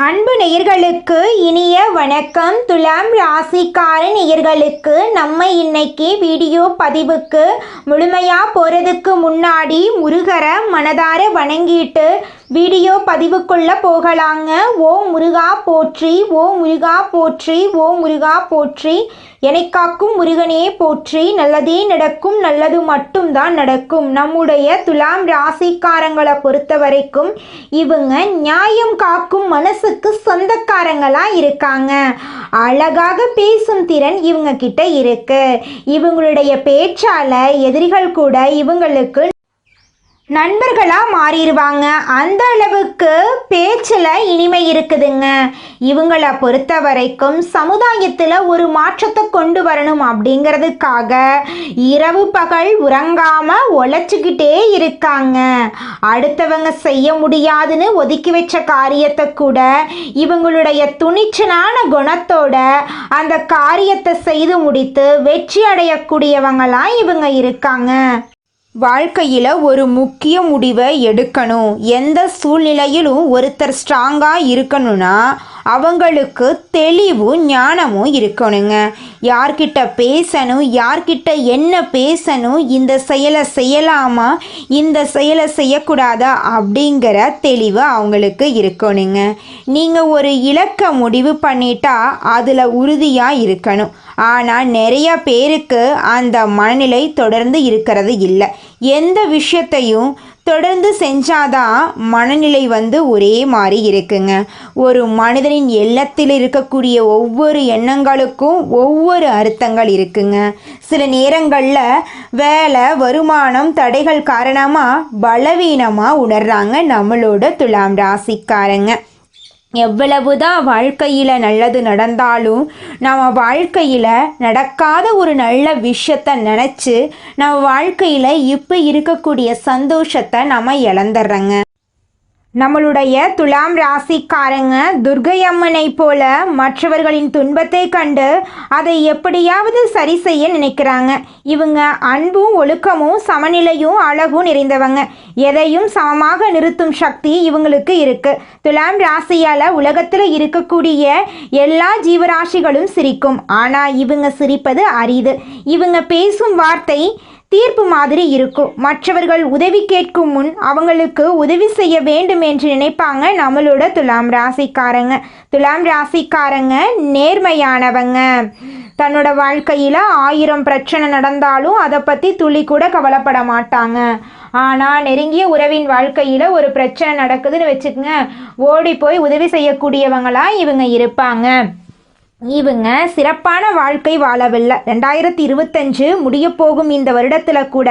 அன்பு நேயர்களுக்கு இனிய வணக்கம். துலாம் ராசிக்கார நேயர்களுக்கு நம்ம இன்னைக்கு வீடியோ பதிவுக்கு முழுமையாக போகிறதுக்கு முன்னாடி முருகரை மனதார வணங்கிட்டு வீடியோ பதிவுக்குள்ளே போகலாங்க. ஓ முருகா போற்றி, ஓ முருகா போற்றி, ஓ முருகா போற்றி, என்னை காக்கும் முருகனே போற்றி. நல்லதே நடக்கும், நல்லது மட்டும்தான் நடக்கும். நம்முடைய துலாம் ராசிக்காரங்களை பொறுத்த வரைக்கும் இவங்க நியாயம் காக்கும் மனசுக்கு சொந்தக்காரங்களா இருக்காங்க. அழகாக பேசும் திறன் இவங்க கிட்ட இருக்கு. இவங்களுடைய பேச்சால எதிரிகள் கூட இவங்களுக்கு நண்பர்களாக மாறிடுவாங்க. அந்த அளவுக்கு பேச்சில் இனிமை இருக்குதுங்க. இவங்களை பொறுத்த வரைக்கும் சமுதாயத்தில் ஒரு மாற்றத்தை கொண்டு வரணும் அப்படிங்கிறதுக்காக இரவு பகல் உறங்காமல் உழைச்சிக்கிட்டே இருக்காங்க. அடுத்தவங்க செய்ய முடியாதுன்னு ஒதுக்கி வச்ச காரியத்தை கூட இவங்களுடைய துணிச்சலான குணத்தோட அந்த காரியத்தை செய்து முடித்து வெற்றி அடையக்கூடியவங்களாம் இவங்க இருக்காங்க. வாழ்க்கையில் ஒரு முக்கிய முடிவை எடுக்கணும். எந்த சூழ்நிலையிலும் ஒருத்தர் ஸ்ட்ராங்காக இருக்கணும்னா அவங்களுக்கு தெளிவும் ஞானமும் இருக்கணுங்க. யார்கிட்ட பேசணும், யார்கிட்ட என்ன பேசணும், இந்த செயலை செய்யலாமா, இந்த செயலை செய்யக்கூடாதா அப்படிங்கிற தெளிவு அவங்களுக்கு இருக்கணுங்க. நீங்கள் ஒரு இலக்கை முடிவு பண்ணிட்டா அதில் உறுதியாக இருக்கணும். ஆனால் நிறைய பேருக்கு அந்த மனநிலை தொடர்ந்து இருக்கிறது இல்லை. எந்த விஷயத்தையும் தொடர்ந்து செஞ்சாதான் மனநிலை ஒரே மாதிரி இருக்குங்க. ஒரு மனிதனின் எண்ணத்தில் இருக்கக்கூடிய ஒவ்வொரு எண்ணங்களுக்கும் ஒவ்வொரு அர்த்தங்கள் இருக்குங்க. சில நேரங்களில் வேலை வருமானம் தடைகள் காரணமாக பலவீனமாக உணர்றாங்க நம்மளோட துலாம் ராசிக்காரங்க. எவ்வளவுதான் வாழ்க்கையில் நல்லது நடந்தாலும் நம்ம வாழ்க்கையில் நடக்காத ஒரு நல்ல விஷயத்தை நினச்சி நம்ம வாழ்க்கையில் இப்போ இருக்கக்கூடிய சந்தோஷத்தை நம்ம இழந்துடுறோங்க. நம்மளுடைய துலாம் ராசிக்காரங்க துர்க்கை அம்மனை போல மற்றவர்களின் துன்பத்தை கண்டு அதை எப்படியாவது சரி செய்ய நினைக்கிறாங்க. இவங்க அன்பும் ஒழுக்கமும் சமநிலையும் அழகும் நிறைந்தவங்க. எதையும் சமமாக நிறுத்தும் சக்தி இவங்களுக்கு இருக்கு. துலாம் ராசியால் உலகத்தில் இருக்கக்கூடிய எல்லா ஜீவராசிகளும் சிரிக்கும். ஆனால் இவங்க சிரிப்பது அரிது. இவங்க பேசும் வார்த்தை தீர்ப்பு மாதிரி இருக்கும். மற்றவர்கள் உதவி கேட்கும் முன் அவங்களுக்கு உதவி செய்ய வேண்டும் என்று நினைப்பாங்க நம்மளோட துலாம் ராசிக்காரங்க. துலாம் ராசிக்காரங்க நேர்மையானவங்க. தன்னோட வாழ்க்கையில் 1000 பிரச்சனை நடந்தாலும் அதை பற்றி துளி கூட கவலைப்பட மாட்டாங்க. ஆனால் நெருங்கிய உறவின் வாழ்க்கையில் ஒரு பிரச்சனை நடக்குதுன்னு வச்சுக்கோங்க, ஓடி போய் உதவி செய்யக்கூடியவங்களாக இவங்க இருப்பாங்க. இவங்க சிறப்பான வாழ்க்கை வாழவில்லை. 2025 முடிய போகும் இந்த வருடத்தில் கூட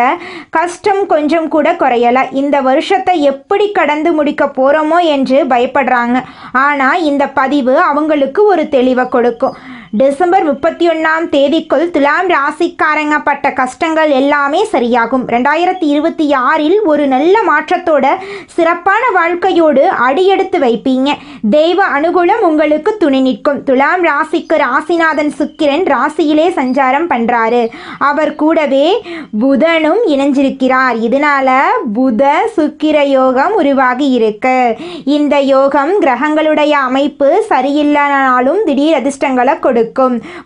கஷ்டம் கொஞ்சம் கூட குறையலை. இந்த வருஷத்தை எப்படி கடந்து முடிக்க போகிறோமோ என்று பயப்படுறாங்க. ஆனால் இந்த பதிவு அவங்களுக்கு ஒரு தெளிவை கொடுக்கும். டிசம்பர் 31ஆம் தேதிக்குள் துலாம் ராசிக்காரங்க பட்ட கஷ்டங்கள் எல்லாமே சரியாகும். 2026இல் ஒரு நல்ல மாற்றத்தோட சிறப்பான வாழ்க்கையோடு அடியெடுத்து வைப்பீங்க. தெய்வ அனுகூலம் உங்களுக்கு துணை நிற்கும். துலாம் ராசிக்கு ராசிநாதன் சுக்கிரன் ராசியிலே சஞ்சாரம் பண்ணுறாரு. அவர் கூடவே புதனும் இணைஞ்சிருக்கிறார். இதனால புத சுக்கிர யோகம் உருவாகி இருக்கு. இந்த யோகம் கிரகங்களுடைய அமைப்பு சரியில்லானாலும் திடீர் அதிர்ஷ்டங்களை கொடுக்கும்.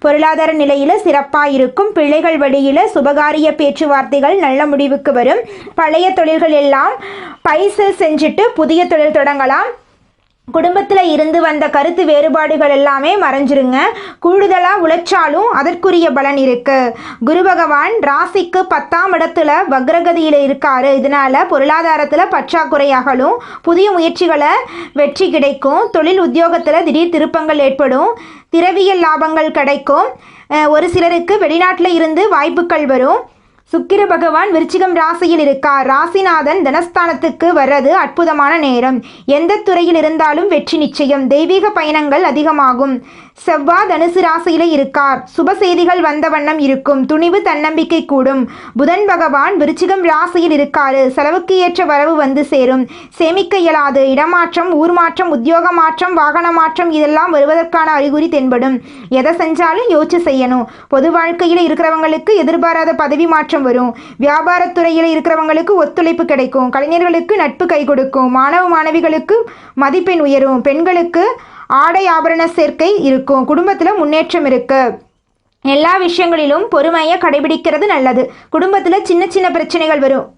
பொருளாதார நிலையில சிறப்பா இருக்கும். பிள்ளைகள் வழியில சுபகாரிய பேச்சுவார்த்தைகள் நல்ல முடிவுக்கு வரும். பழைய தொழில்கள் எல்லாம் பைசல் செஞ்சுட்டு புதிய தொழில் தொடங்கலாம். குடும்பத்தில் இருந்து வந்த கருத்து வேறுபாடுகள் எல்லாமே மறைஞ்சிருங்க. கூடுதலாக உழைச்சாலும் அதற்குரிய பலன் இருக்கு. குரு பகவான் ராசிக்கு 10ஆம் இடத்துல வக்ரகதியில் இருக்காரு. இதனால பொருளாதாரத்தில் பற்றாக்குறையாகலும் புதிய முயற்சிகளை வெற்றி கிடைக்கும். தொழில் உத்தியோகத்தில் திடீர் திருப்பங்கள் ஏற்படும். திரவியல் லாபங்கள் கிடைக்கும். ஒரு சிலருக்கு வெளிநாட்டில் இருந்து வாய்ப்புகள் வரும். சுக்கிர பகவான் விருச்சிகம் ராசியில் இருக்கார். ராசிநாதன் தனஸ்தானத்துக்கு வர்றது அற்புதமான நேரம். எந்த துறையில் இருந்தாலும் வெற்றி நிச்சயம். தெய்வீக பயணங்கள் அதிகமாகும். செவ்வாய் தனுசு ராசியில இருக்கார். சுப செய்திகள் வந்த வண்ணம் இருக்கும். துணிவு தன்னம்பிக்கை கூடும். புதன் பகவான் விருச்சிகம் ராசியில் இருக்காரு. செலவுக்கு ஏற்ற வரவு வந்து சேரும். சேமிக்க இயலாது. இடமாற்றம், ஊர் மாற்றம், உத்தியோக மாற்றம், வாகன மாற்றம் இதெல்லாம் வருவதற்கான அறிகுறி தென்படும். எதை செஞ்சாலும் யோசிச்சு செய்யணும். பொது வாழ்க்கையில் இருக்கிறவங்களுக்கு எதிர்பாராத பதவி மாற்றம் வரும். வியாபாரத்துறையில் இருக்கிறவங்களுக்கு ஒத்துழைப்பு கிடைக்கும். கலைஞர்களுக்கு நட்பு கை கொடுக்கும். மாணவ மாணவிகளுக்கு மதிப்பெண் உயரும். பெண்களுக்கு ஆடை ஆபரண சேர்க்கை இருக்கும். குடும்பத்தில் முன்னேற்றம் இருக்குது. எல்லா விஷயங்களிலும் பொறுமையை கடைபிடிக்கிறது நல்லது. குடும்பத்தில் சின்ன சின்ன பிரச்சனைகள் வரும்.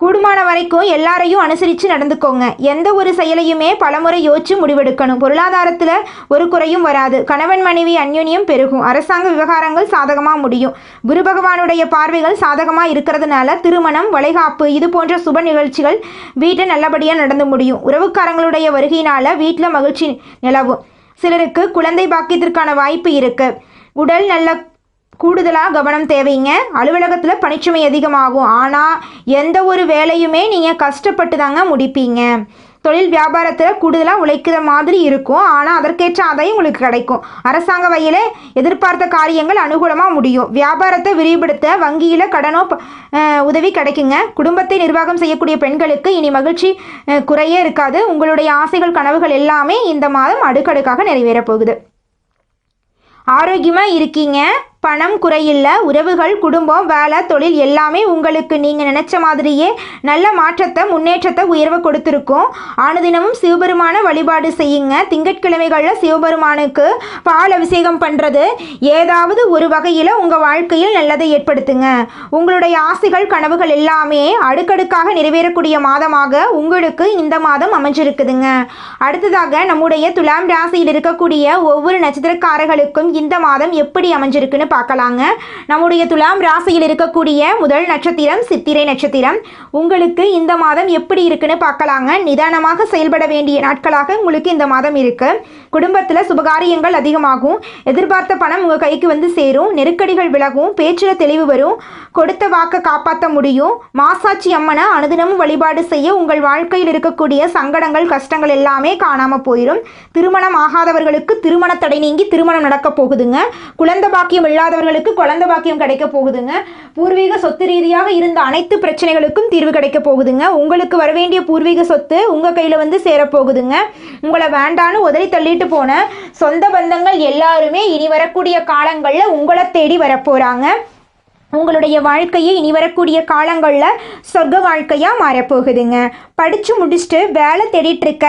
கூடுமான வரைக்கும் எல்லாரையும் அனுசரித்து நடந்துக்கோங்க. எந்த ஒரு செயலையுமே பலமுறை யோசிச்சு முடிவெடுக்கணும். பொருளாதாரத்தில் ஒரு குறையும் வராது. கணவன் மனைவி அந்யோன்யம் பெருகும். அரசாங்க விவகாரங்கள் சாதகமாக முடியும். குரு பகவானுடைய பார்வைகள் சாதகமாக இருக்கிறதுனால திருமணம், வளைகாப்பு இது போன்ற சுப நிகழ்ச்சிகள் வீட்டில் நல்லபடியாக நடந்து முடியும். உறவுக்காரங்களுடைய வருகையினால் வீட்டில் மகிழ்ச்சி நிலவும். சிலருக்கு குழந்தை பாக்கியத்திற்கான வாய்ப்பு இருக்குது. உடல் நல்ல கூடுதலாக கவனம் தேவைங்க. அலுவலகத்தில் பணிச்சுமை அதிகமாகும். ஆனால் எந்த ஒரு வேலையுமே நீங்கள் கஷ்டப்பட்டு தாங்க முடிப்பீங்க. தொழில் வியாபாரத்தில் கூடுதலாக உழைக்கிற மாதிரி இருக்கும். ஆனால் அதற்கேற்ற ஆதாயம் உங்களுக்கு கிடைக்கும். அரசாங்க வகையில் எதிர்பார்த்த காரியங்கள் அனுகூலமாக முடியும். வியாபாரத்தை விரிவுபடுத்த வங்கியில் கடனோ உதவி கிடைக்குங்க. குடும்பத்தை நிர்வாகம் செய்யக்கூடிய பெண்களுக்கு இனி மகிழ்ச்சி குறையே இருக்காது. உங்களுடைய ஆசைகள், கனவுகள் எல்லாமே இந்த மாதம் அடுக்கடுக்காக நிறைவேறப் போகுது. ஆரோக்கியமாக இருக்கீங்க. பணம் குறையில்லை. உறவுகள், குடும்பம், வேலை, தொழில் எல்லாமே உங்களுக்கு நீங்கள் நினச்ச மாதிரியே நல்ல மாற்றத்தை, முன்னேற்றத்தை, உயர்வை கொடுத்துருக்கும். ஆணுதினமும் சிவபெருமான வழிபாடு செய்யுங்க. திங்கட்கிழமைகளில் சிவபெருமானுக்கு பால் அபிஷேகம் பண்ணுறது ஏதாவது ஒரு வகையில் உங்கள் வாழ்க்கையில் நல்லதை ஏற்படுத்துங்க. உங்களுடைய ஆசைகள், கனவுகள் எல்லாமே அடுக்கடுக்காக நிறைவேறக்கூடிய மாதமாக உங்களுக்கு இந்த மாதம் அமைஞ்சிருக்குதுங்க. அடுத்ததாக நம்முடைய துலாம் ராசியில் இருக்கக்கூடிய ஒவ்வொரு நட்சத்திரக்காரர்களுக்கும் இந்த மாதம் எப்படி அமைஞ்சிருக்குன்னு பார்க்கலாங்க. நம்முடைய துலாம் ராசியில் இருக்கக்கூடிய முதல் நட்சத்திரம் சித்திரை நட்சத்திரம். உங்களுக்கு இந்த மாதம் எப்படி இருக்குன்னு பார்க்கலாங்க. நிதானமாக செயல்பட வேண்டிய நாட்களாக உங்களுக்கு இந்த மாதம் இருக்கு. குடும்பத்தில் சுபகாரியங்கள் அதிகமாகும். எதிர்பார்த்த பணம் உங்கள் கைக்கு வந்து சேரும். நெருக்கடிகள் விலகும். பேச்சில் தெளிவு வரும். கொடுத்த வாக்கை காப்பாற்ற முடியும். மாசாட்சி அம்மனை அனுதினமும் வழிபாடு செய்ய உங்கள் வாழ்க்கையில் இருக்கக்கூடிய சங்கடங்கள், கஷ்டங்கள் எல்லாமே காணாமல் போயிடும். திருமணம் ஆகாதவர்களுக்கு திருமண தடை நீங்கி திருமணம் நடக்க போகுதுங்க. குழந்தை பாக்கியம் இல்லாதவர்களுக்கு குழந்தை பாக்கியம் கிடைக்க போகுதுங்க. பூர்வீக சொத்து ரீதியாக இருந்த அனைத்து பிரச்சனைகளுக்கும் தீர்வு கிடைக்க போகுதுங்க. உங்களுக்கு வரவேண்டிய பூர்வீக சொத்து உங்கள் கையில் வந்து சேரப்போகுதுங்க. உங்களை வேண்டான்னு உதறி தள்ளிட்டு போன சொந்த பந்தங்கள் எல்லாருமே இனி வரக்கூடிய காலங்களில் உங்களை தேடி வரப்போகிறாங்க. உங்களுடைய வாழ்க்கையை இனி வரக்கூடிய காலங்களில் சொர்க்க வாழ்க்கையாக மாறப்போகுதுங்க. படித்து முடிச்சுட்டு வேலை தேடிட்டு இருக்க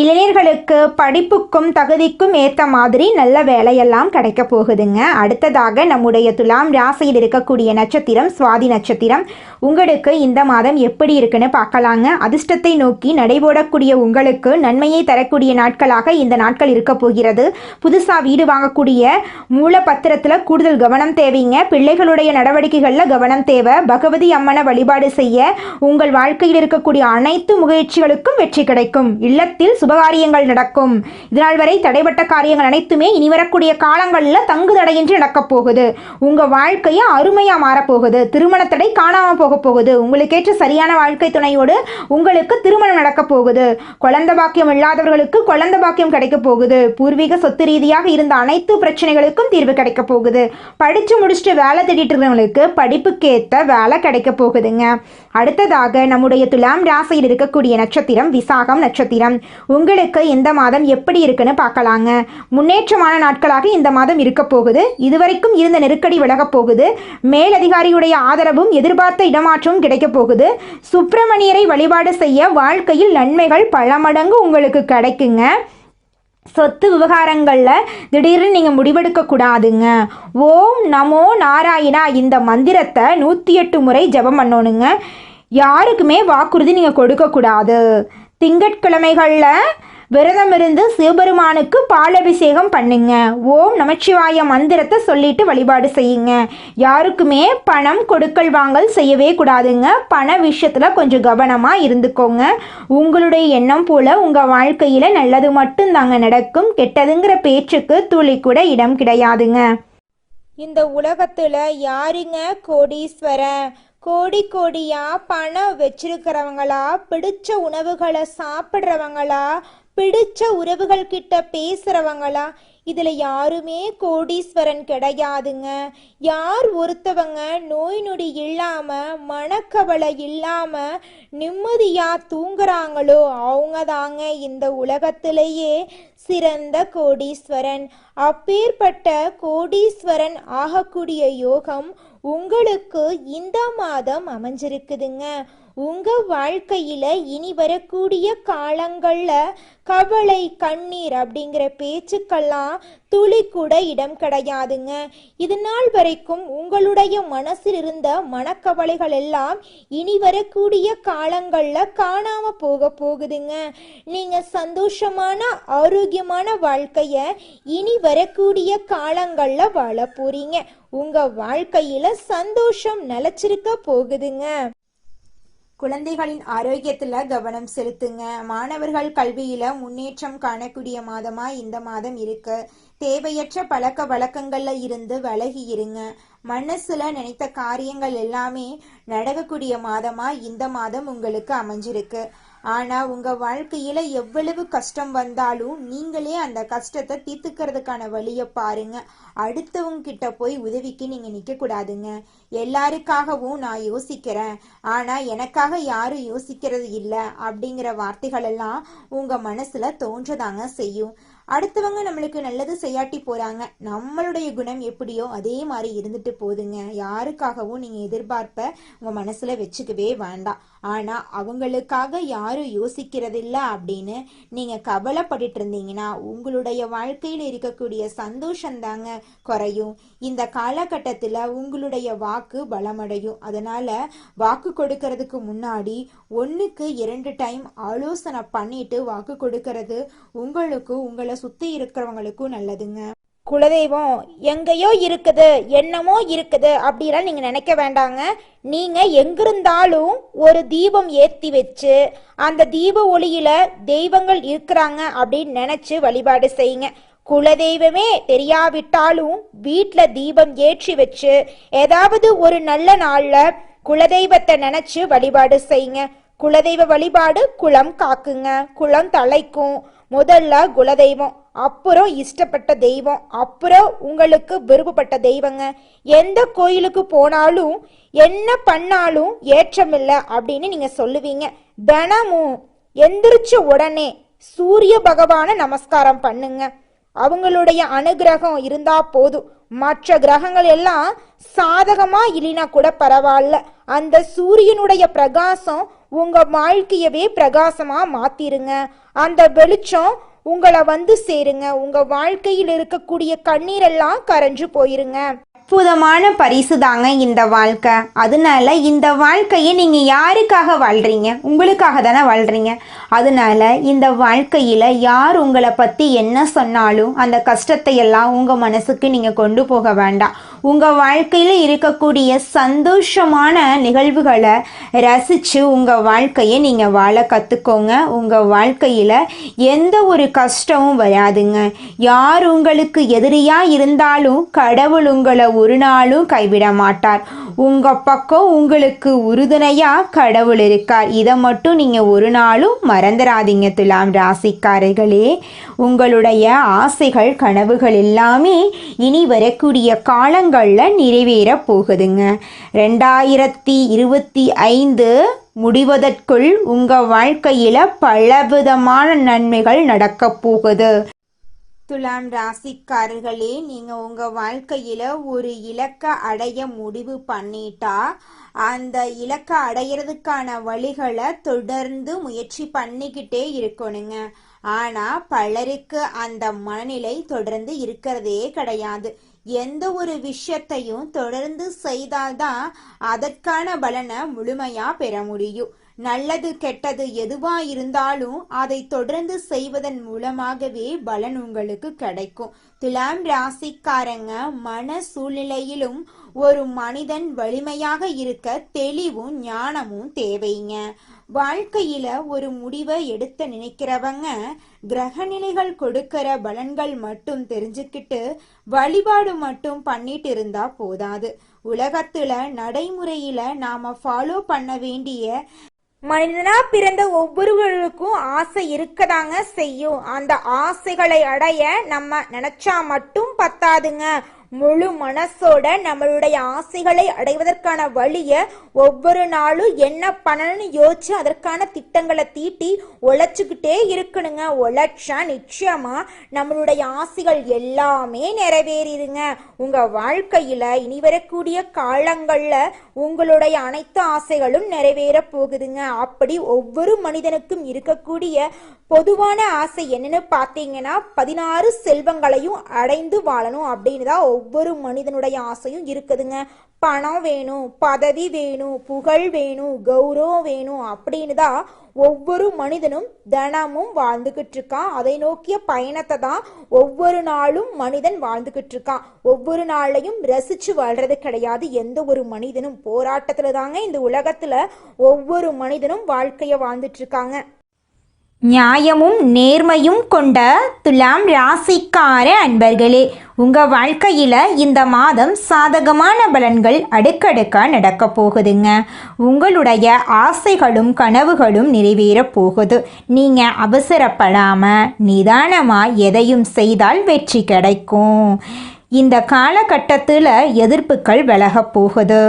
இளைஞர்களுக்கு படிப்புக்கும் தகுதிக்கும் ஏற்ற மாதிரி நல்ல வேலையெல்லாம் கிடைக்க போகுதுங்க. அடுத்ததாக நம்முடைய துலாம் ராசியில் இருக்கக்கூடிய நட்சத்திரம் சுவாதி நட்சத்திரம். உங்களுக்கு இந்த மாதம் எப்படி இருக்குன்னு பார்க்கலாங்க. அதிர்ஷ்டத்தை நோக்கி நடைபோடக்கூடிய உங்களுக்கு நன்மையை தரக்கூடிய நாட்களாக இந்த நாட்கள் இருக்க போகிறது. புதுசாக வீடு வாங்கக்கூடிய மூலப்பத்திரத்தில் கூடுதல் கவனம் தேவைங்க. பிள்ளைகளுடைய நடவடிக்கைகளில் கவனம் தேவை. பகவதி அம்மனை வழிபாடு செய்ய உங்கள் வாழ்க்கையில் இருக்கக்கூடிய அனைத்து முயற்சிகளுக்கும் வெற்றி கிடைக்கும். இல்லத்தில் சுபகாரியங்கள் நடக்கும். இதனால் வரை தடைப்பட்ட காரியங்கள் அனைத்துமே இனி வரக்கூடிய காலங்களில் தங்கு தடையின்றி நடக்கப் போகுது. உங்கள் வாழ்க்கையை அருமையாக மாறப்போகுது. திருமண தடை காணாமல் போக போகுது. உங்களுக்கேற்ற சரியான வாழ்க்கை துணையோடு உங்களுக்கு திருமணம் நடக்க போகுது. குழந்தை பாக்கியம் இல்லாதவர்களுக்கு குழந்தை பாக்கியம் கிடைக்க போகுது. பூர்வீக சொத்து ரீதியாக இருந்த அனைத்து பிரச்சனைகளுக்கும் தீர்வு கிடைக்க போகுது. படித்து முடிச்சுட்டு வேலை தேடிட்டு இருக்கிறவங்களுக்கு படிப்புக்கேற்ற வேலை கிடைக்க போகுதுங்க. அடுத்ததாக நம்முடைய துலாம் ராசியில் இருக்கக்கூடிய நட்சத்திரம் விசாகம் நட்சத்திரம். உங்களுக்கு இந்த மாதம் எப்படி இருக்குன்னு பார்க்கலாங்க. முன்னேற்றமான நாட்களாக இந்த மாதம் இருக்க போகுது. இதுவரைக்கும் இருந்த நெருக்கடி விலகப் போகுது. மேலதிகாரியுடைய ஆதரவும் எதிர்பார்த்த இடமாற்றமும் கிடைக்க போகுது. சுப்பிரமணியரை வழிபாடு செய்ய வாழ்க்கையில் நன்மைகள் பல மடங்கு உங்களுக்கு கிடைக்குங்க. சொத்து விவகாரங்களில் திடீர்னு நீங்கள் முடிவெடுக்க கூடாதுங்க. ஓம் நமோ நாராயணா இந்த மந்திரத்தை 108 முறை ஜபம் பண்ணணுங்க. யாருக்குமே வாக்குறுதி நீங்கள் கொடுக்கக்கூடாது. திங்கட்கிழமைகளில் விரதம் இருந்து சிவபெருமானுக்கு பாலபிஷேகம் பண்ணுங்க. ஓம் நமச்சிவாய மந்திரத்தை சொல்லிட்டு வழிபாடு செய்யுங்க. யாருக்குமே பணம் கொடுக்கல் வாங்கல் செய்யவே கூடாதுங்க. பண விஷயத்தில் கொஞ்சம் கவனமாக இருந்துக்கோங்க. உங்களுடைய எண்ணம் போல் உங்கள் வாழ்க்கையில் நல்லது மட்டும் தாங்க நடக்கும். கெட்டதுங்கிற பேச்சுக்கு துளி கூட இடம் கிடையாதுங்க. இந்த உலகத்தில் யாருங்க கோடீஸ்வரன்? கோடி கோடியா பணம் வச்சிருக்கிறவங்களா, பிடிச்ச உணவுகளை சாப்பிட்றவங்களா, பிடிச்ச உறவுகள் கிட்ட பேசுகிறவங்களா, இதுல யாருமே கோடீஸ்வரன் கிடையாதுங்க. யார் ஒருத்தவங்க நோய் நொடி இல்லாம மனக்கவலை இல்லாம நிம்மதியா தூங்குறாங்களோ அவங்க தாங்க இந்த உலகத்திலேயே சிறந்த கோடீஸ்வரன். அப்பேற்பட்ட கோடீஸ்வரன் ஆகக்கூடிய யோகம் உங்களுக்கு இந்த மாதம் அமைஞ்சிருக்குதுங்க. உங்க வாழ்க்கையில இனி வரக்கூடிய காலங்கள்ல கவலை கண்ணீர் அப்படிங்கிற பேச்சுக்கெல்லாம் துளி கூட இடம் கிடையாதுங்க. இது நாள் வரைக்கும் உங்களுடைய மனசில் இருந்த மனக்கவலைகள் எல்லாம் இனி வரக்கூடிய காலங்கள்ல காணாம போகுதுங்க. நீங்க சந்தோஷமான ஆரோக்கியமான வாழ்க்கைய இனி வரக்கூடிய காலங்கள்ல வாழ போறீங்க. உங்க வாழ்க்கையில சந்தோஷம் நிலைச்சிருக்க போகுதுங்க. குழந்தைகளின் ஆரோக்கியத்துல கவனம் செலுத்துங்க. மாணவர்கள் கல்வியில முன்னேற்றம் காணக்கூடிய மாதமா இந்த மாதம் இருக்கு. தேவையற்ற பழக்க வழக்கங்கள்ல இருந்து விலகி இருங்க. மனசுல நினைத்த காரியங்கள் எல்லாமே நடக்கக்கூடிய மாதமா இந்த மாதம் உங்களுக்கு அமைஞ்சிருக்கு. ஆனா உங்க வாழ்க்கையில எவ்வளவு கஷ்டம் வந்தாலும் நீங்களே அந்த கஷ்டத்தை தீர்த்துக்கிறதுக்கான வழியை பாருங்க. அடுத்தவங்க கிட்ட போய் உதவிக்கு நீங்க நிக்க கூடாதுங்க. எல்லாருக்காகவும் நான் யோசிக்கிறேன், ஆனா எனக்காக யாரும் யோசிக்கிறது இல்லை அப்படிங்கிற வார்த்தைகள் எல்லாம் உங்க மனசுல தோன்றதாங்க செய்யும். அடுத்தவங்க நம்மளுக்கு நல்லது செய்யாட்டி போறாங்க, நம்மளுடைய குணம் எப்படியோ அதே மாதிரி இருந்துட்டு போதுங்க. யாருக்காகவும் நீங்க எதிர்பார்ப்ப உங்க மனசுல வச்சுக்கவே வேண்டாம். ஆனா அவங்களுக்காக யாரும் யோசிக்கிறதில்ல அப்படின்னு நீங்க கவலைப்பட்டுட்டு இருந்தீங்கன்னா உங்களுடைய வாழ்க்கையில இருக்கக்கூடிய சந்தோஷம் தாங்க குறையும். இந்த காலகட்டத்துல உங்களுடைய வாக்கு பலமடையும். அதனால வாக்கு கொடுக்கறதுக்கு முன்னாடி 1க்கு 2 டைம் ஆலோசனை பண்ணிட்டு வாக்கு கொடுக்கறது உங்களுக்கு உங்களை சுத்தி இருக்கிறவங்களுக்கும் நல்லதுங்க. குலதெய்வம் எங்கேயோ இருக்குது, என்னமோ இருக்குது அப்படிலாம் நீங்க நினைக்க வேண்டாங்க. நீங்க எங்கிருந்தாலும் ஒரு தீபம் ஏத்தி வச்சு அந்த தீப ஒளியில தெய்வங்கள் இருக்கிறாங்க அப்படின்னு நினைச்சு வழிபாடு செய்யுங்க. குலதெய்வமே தெரியாவிட்டாலும் வீட்டுல தீபம் ஏற்றி வச்சு ஏதாவது ஒரு நல்ல நாள்ல குலதெய்வத்தை நினைச்சு வழிபாடு செய்யுங்க. குலதெய்வ வழிபாடு குலம் காக்குங்க, குலம் தலைக்கும். முதல்ல குலதெய்வம், அப்புறம் இஷ்டப்பட்ட தெய்வம், அப்புறம் உங்களுக்கு விருப்பப்பட்ட தெய்வங்க. எந்த கோயிலுக்கு போனாலும் என்ன பண்ணாலும் ஏற்றமில்லை அப்படின்னு நீங்க சொல்லுவீங்க. தினமும் எந்திரிச்ச உடனே சூரிய பகவான நமஸ்காரம் பண்ணுங்க. அவங்களுடைய அனுகிரகம் இருந்தா போதும். மற்ற கிரகங்கள் எல்லாம் சாதகமா இல்லைனா கூட பரவாயில்ல, அந்த சூரியனுடைய பிரகாசம் உங்க வாழ்க்கையவே பிரகாசமா மாத்திருங்க. அந்த வெளிச்சம் உங்களை வந்து சேருங்க. உங்க வாழ்க்கையில் இருக்கக்கூடிய கண்ணீரெல்லாம் கரைஞ்சு போயிருங்க. அற்புதமான பரிசு தாங்க இந்த வாழ்க்கை. அதனால இந்த வாழ்க்கையை நீங்க யாருக்காக வாழ்றீங்க? உங்களுக்காக தானே வாழ்றீங்க. அதனால இந்த வாழ்க்கையில யார் உங்களை பத்தி என்ன சொன்னாலும் அந்த கஷ்டத்தை எல்லாம் உங்க மனசுக்கு நீங்க கொண்டு போக வேண்டாம். உங்க வாழ்க்கையில இருக்கக்கூடிய சந்தோஷமான நிகழ்வுகளை ரசிச்சு உங்க வாழ்க்கையை நீங்க வாழ கத்துக்கோங்க. உங்க வாழ்க்கையில எந்த ஒரு கஷ்டமும் வராதுங்க. யார் உங்களுக்கு எதிரியா இருந்தாலும் கடவுள் உங்களை ஒரு நாளும் கைவிட மாட்டார். உங்க பக்கம் உங்களுக்கு உறுதுணையா கடவுள் இருக்கார். இதை மட்டும் நீங்க ஒரு நாளும் மறந்துடாதீங்க. துலாம் ராசிக்காரர்களே, உங்களுடைய ஆசைகள் கனவுகள் எல்லாமே இனி வரக்கூடிய காலங்கள்ல நிறைவேற போகுதுங்க. 2025 முடிவதற்குள் உங்க வாழ்க்கையில பலவிதமான நன்மைகள் நடக்க போகுது. துலாம் ராசிக்காரர்களே, நீங்க உங்க வாழ்க்கையில ஒரு இலக்கை அடைய முடிவு பண்ணிட்டா அந்த இலக்கை அடையிறதுக்கான வழிகளை தொடர்ந்து முயற்சி பண்ணிக்கிட்டே இருக்கணுங்க. ஆனா பலருக்கு அந்த மனநிலை தொடர்ந்து இருக்கிறதே கிடையாது. எந்த ஒரு விஷயத்தையும் தொடர்ந்து செய்தால்தான் அதற்கான பலனை முழுமையா பெற முடியும். நல்லது கெட்டது எதுவா இருந்தாலும் அதை தொடர்ந்து செய்வதன் மூலமாகவே பலன் உங்களுக்கு கிடைக்கும். துலாம் ராசிக்காரங்க, மன சூழ்நிலையிலும் ஒரு மனிதன் வலிமையாக இருக்க தெளிவும் ஞானமும் தேவைங்க. வாழ்க்கையில ஒரு முடிவை எடுத்த நினைக்கிறவங்க கிரகநிலைகள் கொடுக்கிற பலன்கள் மட்டும் தெரிஞ்சுக்கிட்டு வழிபாடு மட்டும் பண்ணிட்டு இருந்தா போதாது. உலகத்துல நடைமுறையில நாம ஃபாலோ பண்ண வேண்டிய மனிதனா பிறந்த ஒவ்வொருவருக்கும் ஆசை இருக்கதாங்க செய்யும். அந்த ஆசைகளை அடைய நம்ம நினைச்சா மட்டும் பத்தாதுங்க. முழு மனசோட நம்மளுடைய ஆசைகளை அடைவதற்கான வழிய ஒவ்வொரு நாளும் என்ன பண்ணணும்னு யோசிச்சு அதற்கான திட்டங்களை தீட்டி உழைச்சுக்கிட்டே இருக்கணுங்க. உழைச்சா நிச்சயமா நம்மளுடைய ஆசைகள் எல்லாமே நிறைவேறிடுங்க. உங்க வாழ்க்கையில இனி வரக்கூடிய காலங்கள்ல உங்களுடைய அனைத்து ஆசைகளும் நிறைவேற போகுதுங்க. அப்படி ஒவ்வொரு மனிதனுக்கும் இருக்கக்கூடிய பொதுவான ஆசை என்னன்னு பார்த்தீங்கன்னா 16 செல்வங்களையும் அடைந்து வாழணும் அப்படின்னு தான் ஒவ்வொரு மனிதனுடைய ஆசையும் இருக்குதுங்க. பணம் வேணும், பதவி வேணும், புகழ் வேணும், கௌரவம் வேணும் அப்படின்னு தான் ஒவ்வொரு மனிதனும் தினமும் வாழ்ந்துகிட்டு இருக்கான். அதை நோக்கிய பயணத்தை தான் ஒவ்வொரு நாளும் மனிதன் வாழ்ந்துகிட்டு இருக்கான். ஒவ்வொரு நாளையும் ரசிச்சு வாழ்றது கிடையாது. எந்த ஒரு மனிதனும் போராட்டத்துல தாங்க இந்த உலகத்துல ஒவ்வொரு மனிதனும் வாழ்க்கைய வாழ்ந்துட்டு இருக்காங்க. நியாயமும் நேர்மையும் கொண்ட துலாம் ராசிக்கார அன்பர்களே, உங்கள் வாழ்க்கையில் இந்த மாதம் சாதகமான பலன்கள் அடுக்கடுக்கா நடக்க போகுதுங்க. உங்களுடைய ஆசைகளும் கனவுகளும் நிறைவேற போகுது. நீங்கள் அவசரப்படாமல் நிதானமாக எதையும் செய்தால் வெற்றி கிடைக்கும். இந்த காலகட்டத்தில் எதிர்ப்புகள் விலக போகுது.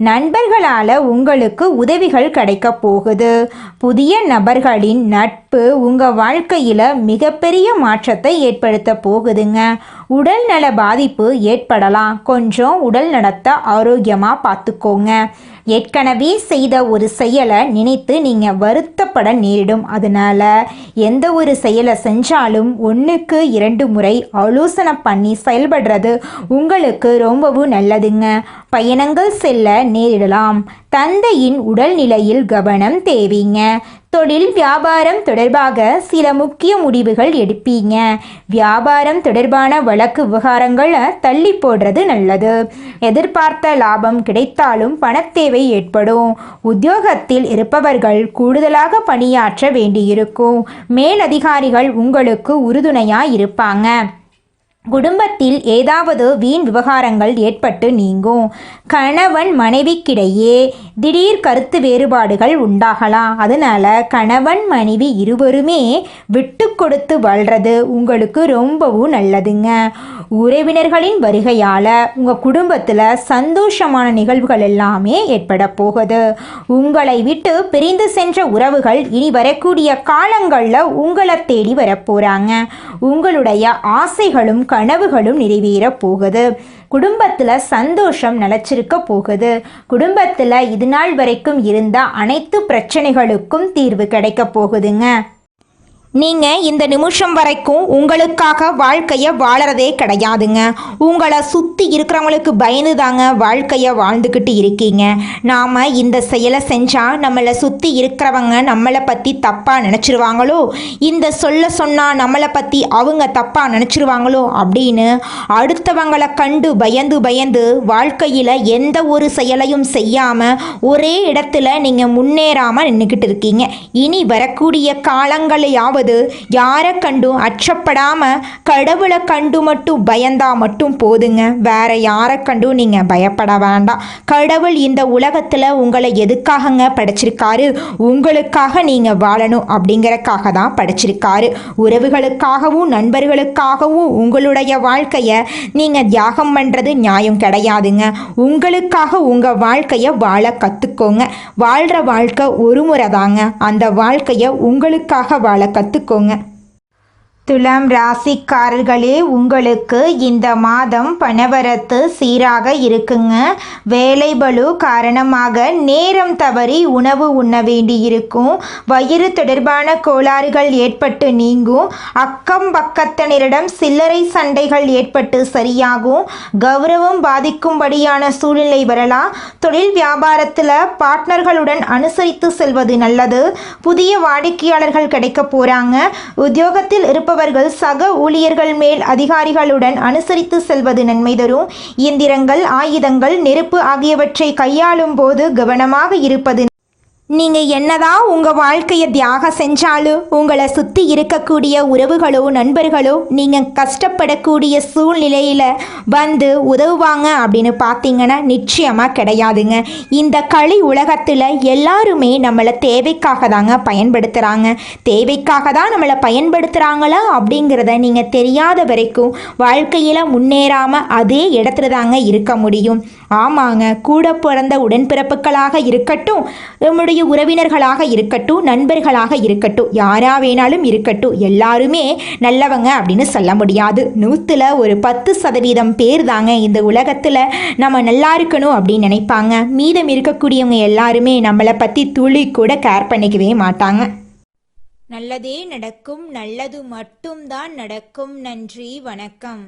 நண்பர்களால் உங்களுக்கு உதவிகள் கிடைக்க போகுது. புதிய நபர்களின் நட்பு உங்கள் வாழ்க்கையில் மிகப்பெரிய மாற்றத்தை ஏற்படுத்த போகுதுங்க. உடல் நல பாதிப்பு ஏற்படலாம். கொஞ்சம் உடல் நலத்தை ஆரோக்கியமாக பார்த்துக்கோங்க. ஏற்கனவே செய்த ஒரு செயலை நினைத்து நீங்கள் வருத்தப்பட நேரிடும். அதனால் எந்த ஒரு செயலை செஞ்சாலும் 1க்கு 2 முறை ஆலோசனை பண்ணி செயல்படுறது உங்களுக்கு ரொம்பவும் நல்லதுங்க. பயணங்கள் செல்ல நேரிடலாம். தந்தையின் உடல்நிலையில் கவனம் தேவைங்க. தொழில் வியாபாரம் தொடர்பாக சில முக்கிய முடிவுகள் எடுப்பீங்க. வியாபாரம் தொடர்பான வழக்கு விவகாரங்களை தள்ளி போடுறது நல்லது. எதிர்பார்த்த லாபம் கிடைத்தாலும் பணத்தேவை ஏற்படும். உத்தியோகத்தில் இருப்பவர்கள் கூடுதலாக பணியாற்ற வேண்டியிருக்கும். மேலதிகாரிகள் உங்களுக்கு உறுதுணையாக இருப்பாங்க. குடும்பத்தில் ஏதாவது வீண் விவகாரங்கள் ஏற்பட்டு நீங்கும். கணவன் மனைவிக்கிடையே திடீர் கருத்து வேறுபாடுகள் உண்டாகலாம். அதனால கணவன் மனைவி இருவருமே விட்டு கொடுத்து வாழ்றது உங்களுக்கு ரொம்பவும் நல்லதுங்க. உறவினர்களின் வருகையால் உங்கள் குடும்பத்தில் சந்தோஷமான நிகழ்வுகள் எல்லாமே ஏற்பட போகுது. உங்களை விட்டு பிரிந்து சென்ற உறவுகள் இனி வரக்கூடிய காலங்களில் உங்களை தேடி வரப்போகிறாங்க. உங்களுடைய ஆசைகளும் கனவுகளும் நிறைவேற போகுது. குடும்பத்தில் சந்தோஷம் நிலச்சிருக்க போகுது. குடும்பத்தில் இது நாள் வரைக்கும் இருந்த அனைத்து பிரச்சனைகளுக்கும் தீர்வு கிடைக்க போகுதுங்க. நீங்கள் இந்த நிமிஷம் வரைக்கும் உங்களுக்காக வாழ்க்கையை வாழறதே கிடையாதுங்க. உங்களை சுற்றி இருக்கிறவங்களுக்கு பயந்து தாங்க வாழ்க்கையை வாழ்ந்துக்கிட்டு இருக்கீங்க. நாம் இந்த செயலை செஞ்சால் நம்மளை சுற்றி இருக்கிறவங்க நம்மளை பற்றி தப்பாக நினச்சிருவாங்களோ, இந்த சொன்னால் நம்மளை பற்றி அவங்க தப்பாக நினச்சிருவாங்களோ அப்படின்னு அடுத்தவங்களை கண்டு பயந்து வாழ்க்கையில் எந்த ஒரு செயலையும் செய்யாமல் ஒரே இடத்துல நீங்கள் முன்னேறாமல் நின்றுக்கிட்டு இருக்கீங்க. இனி வரக்கூடிய காலங்களையாவது யாரை கண்டும் அச்சப்படாம கடவுளை கண்டு மட்டும் பயந்தா மட்டும் போதுங்க. வேற யாரை கண்டும் நீங்க பயப்பட வேண்டாம். கடவுள் இந்த உலகத்துல உங்களை எதுக்காகங்க படைச்சிருக்காரு? உங்களுக்காக நீங்க வாழணும் அப்படிங்கறக்காக தான் படைச்சிருக்காரு. உறவுகளுக்காகவும் நண்பர்களுக்காகவும் உங்களுடைய வாழ்க்கைய நீங்க தியாகம் பண்றது நியாயம் கிடையாதுங்க. உங்களுக்காக உங்க வாழ்க்கைய வாழ கத்துக்கோங்க. வாழ்ற வாழ்க்கை ஒரு முறை தாங்க. அந்த வாழ்க்கைய உங்களுக்காக வாழ கத்துக்கோங்க. துலாம் ராசிக்காரர்களே, உங்களுக்கு இந்த மாதம் பணவரத்து சீராக இருக்குங்க. வேலை பளு காரணமாக நேரம் தவறி உணவு உண்ண வேண்டியிருக்கும். வயிறு தொடர்பான கோளாறுகள் ஏற்பட்டு நீங்கும். அக்கம் பக்கத்தினரிடம் சில்லறை சண்டைகள் ஏற்பட்டு சரியாகும். கௌரவம் பாதிக்கும்படியான சூழ்நிலை வரலாம். தொழில் வியாபாரத்தில் பார்ட்னர்களுடன் அனுசரித்து செல்வது நல்லது. புதிய வாடிக்கையாளர்கள் கிடைக்க போகிறாங்க. உத்தியோகத்தில் இருப்பவர்கள் சக ஊழியர்கள் மேல் அதிகாரிகளுடன் அனுசரித்து செல்வது நன்மை தரும். இயந்திரங்கள், ஆயுதங்கள், நெருப்பு ஆகியவற்றை கையாளும் போது கவனமாக இருப்பது. நீங்கள் என்னதான் உங்கள் வாழ்க்கையை தியாகம் செஞ்சாலும் உங்களை சுற்றி இருக்கக்கூடிய உறவுகளோ நண்பர்களோ நீங்கள் கஷ்டப்படக்கூடிய சூழ்நிலையில் வந்து உதவுவாங்க அப்படின்னு பார்த்தீங்கன்னா நிச்சயமாக கிடையாதுங்க. இந்த களி உலகத்தில் எல்லாருமே நம்மளை தேவைக்காக தாங்க பயன்படுத்துகிறாங்க. தேவைக்காக தான் நம்மளை பயன்படுத்துகிறாங்களா அப்படிங்கிறத நீங்கள் தெரியாத வரைக்கும் வாழ்க்கையில் முன்னேறாமல் அதே இடத்துல தாங்க இருக்க முடியும். ஆமாங்க, கூட பிறந்த உடன்பிறப்புகளாக இருக்கட்டும், நம்முடைய உறவினர்களாக இருக்கட்டும், நண்பர்களாக இருக்கட்டும், யாரா வேணாலும் இருக்கட்டும், எல்லாருமே நல்லவங்க அப்படின்னு சொல்ல முடியாது. 100ல் ஒரு 10% பேர் தாங்க இந்த உலகத்தில் நம்ம நல்லா இருக்கணும் அப்படின்னு நினைப்பாங்க. மீதம் இருக்கக்கூடியவங்க எல்லாருமே நம்மளை பற்றி துளி கூட கேர் பண்ணிக்கவே மாட்டாங்க. நல்லதே நடக்கும், நல்லது மட்டும்தான் நடக்கும். நன்றி, வணக்கம்.